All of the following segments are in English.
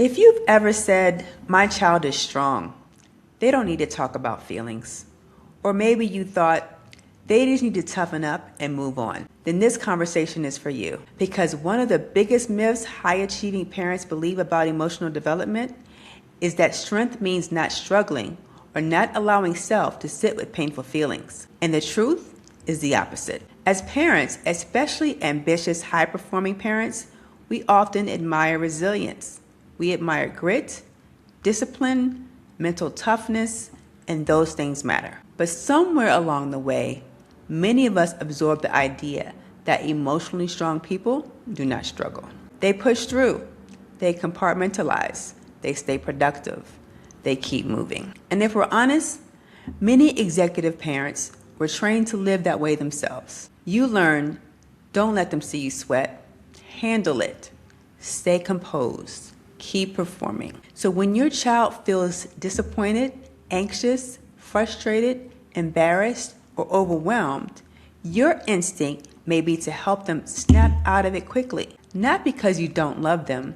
If you've ever said, "My child is strong, they don't need to talk about feelings," or maybe you thought, "They just need to toughen up and move on," then this conversation is for you. Because one of the biggest myths high-achieving parents believe about emotional development is that strength means not struggling or not allowing self to sit with painful feelings. And the truth is the opposite. As parents, especially ambitious, high-performing parents, we often admire resilience. We admire grit, discipline, mental toughness, and those things matter. But somewhere along the way, many of us absorb the idea that emotionally strong people do not struggle. They push through, they compartmentalize, they stay productive, they keep moving. And if we're honest, many executive parents were trained to live that way themselves. You learn, don't let them see you sweat, handle it, stay composed, keep performing. So when your child feels disappointed, anxious, frustrated, embarrassed, or overwhelmed, your instinct may be to help them snap out of it quickly, not because you don't love them,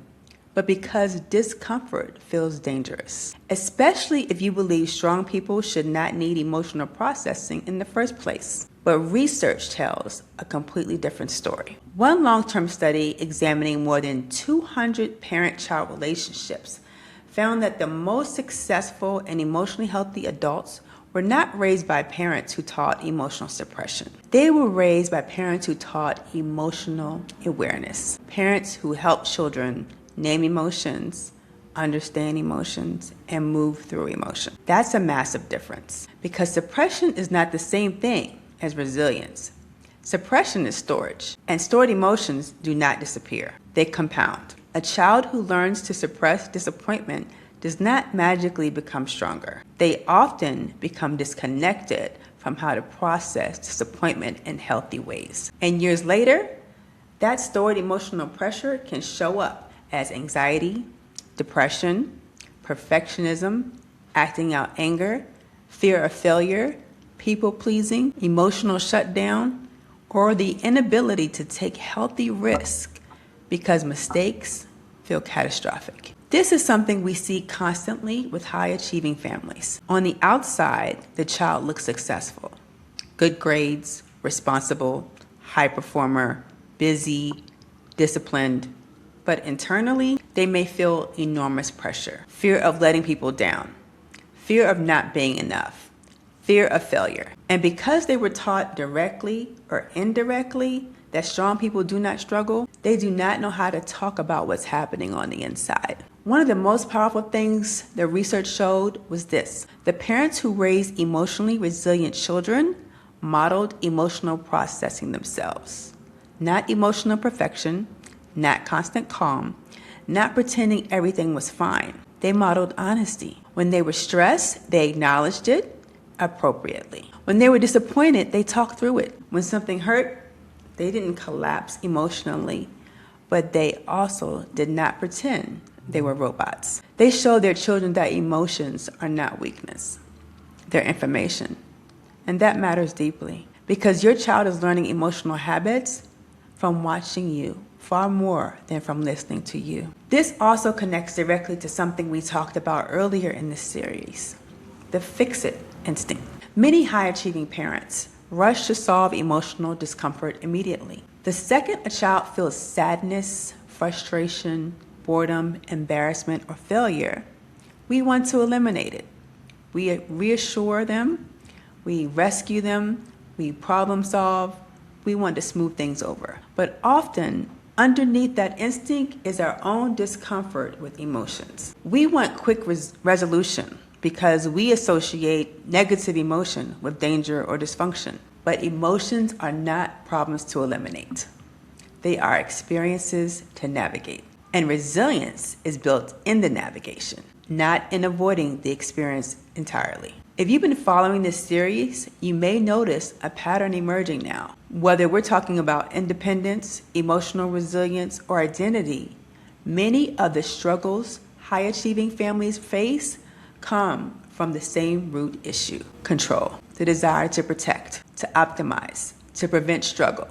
but because discomfort feels dangerous, especially if you believe strong people should not need emotional processing in the first place. But research tells a completely different story. One long-term study examining more than 200 parent-child relationships found that the most successful and emotionally healthy adults were not raised by parents who taught emotional suppression. They were raised by parents who taught emotional awareness. Parents who helped children name emotions, understand emotions, and move through emotion. That's a massive difference because suppression is not the same thing as resilience. Suppression is storage, and stored emotions do not disappear. They compound. A child who learns to suppress disappointment does not magically become stronger. They often become disconnected from how to process disappointment in healthy ways. And years later, that stored emotional pressure can show up as anxiety, depression, perfectionism, acting out anger, fear of failure, people-pleasing, emotional shutdown, or the inability to take healthy risks because mistakes feel catastrophic. This is something we see constantly with high-achieving families. On the outside, the child looks successful. Good grades, responsible, high performer, busy, disciplined. But internally, they may feel enormous pressure, fear of letting people down, fear of not being enough, fear of failure. And because they were taught directly or indirectly that strong people do not struggle, they do not know how to talk about what's happening on the inside. One of the most powerful things the research showed was this: the parents who raised emotionally resilient children modeled emotional processing themselves. Not emotional perfection, not constant calm, not pretending everything was fine. They modeled honesty. When they were stressed, they acknowledged it appropriately. When they were disappointed, they talked through it. When something hurt, they didn't collapse emotionally, but they also did not pretend they were robots. They showed their children that emotions are not weakness. They're information. And that matters deeply because your child is learning emotional habits from watching you far more than from listening to you. This also connects directly to something we talked about earlier in this series, the fix-it instinct. Many high-achieving parents rush to solve emotional discomfort immediately. The second a child feels sadness, frustration, boredom, embarrassment, or failure, we want to eliminate it. We reassure them, we rescue them, we problem solve, we want to smooth things over. But often, underneath that instinct is our own discomfort with emotions. We want quick resolution because we associate negative emotion with danger or dysfunction. But emotions are not problems to eliminate. They are experiences to navigate. And resilience is built in the navigation, not in avoiding the experience entirely. If you've been following this series, you may notice a pattern emerging now. Whether we're talking about independence, emotional resilience, or identity, many of the struggles high-achieving families face come from the same root issue: control, the desire to protect, to optimize, to prevent struggle,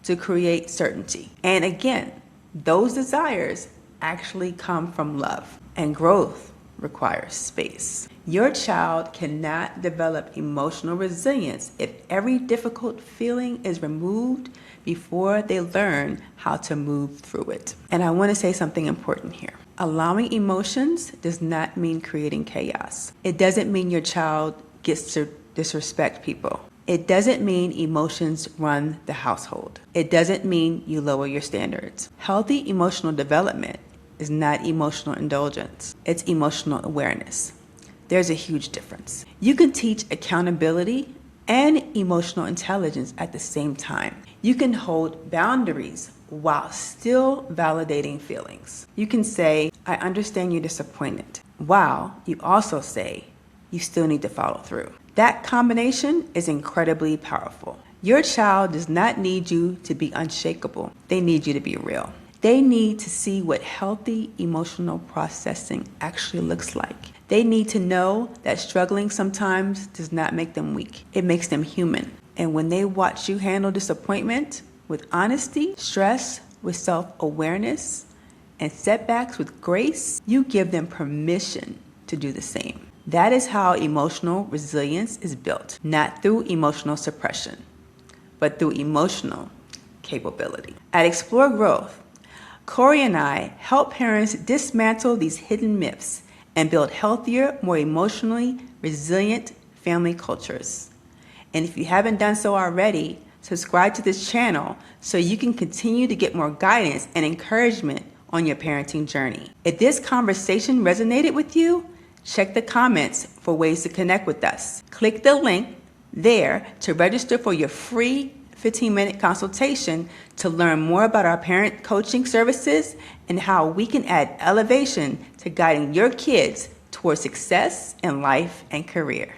to create certainty. And again, those desires actually come from love, and growth requires space. Your child cannot develop emotional resilience if every difficult feeling is removed before they learn how to move through it. And I want to say something important here. Allowing emotions does not mean creating chaos. It doesn't mean your child gets to disrespect people. It doesn't mean emotions run the household. It doesn't mean you lower your standards. Healthy emotional development is not emotional indulgence. It's emotional awareness. There's a huge difference. You can teach accountability and emotional intelligence at the same time. You can hold boundaries while still validating feelings. You can say, I understand you're disappointed, while you also say, you still need to follow through. That combination is incredibly powerful. Your child does not need you to be unshakable. They need you to be real. They need to see what healthy emotional processing actually looks like. They need to know that struggling sometimes does not make them weak. It makes them human. And when they watch you handle disappointment with honesty, stress with self-awareness, and setbacks with grace, you give them permission to do the same. That is how emotional resilience is built, not through emotional suppression, but through emotional capability. At Explore Growth, Corey and I help parents dismantle these hidden myths and build healthier, more emotionally resilient family cultures. And if you haven't done so already, subscribe to this channel so you can continue to get more guidance and encouragement on your parenting journey. If this conversation resonated with you, check the comments for ways to connect with us. Click the link there to register for your free 15-minute consultation to learn more about our parent coaching services and how we can add elevation to guiding your kids towards success in life and career.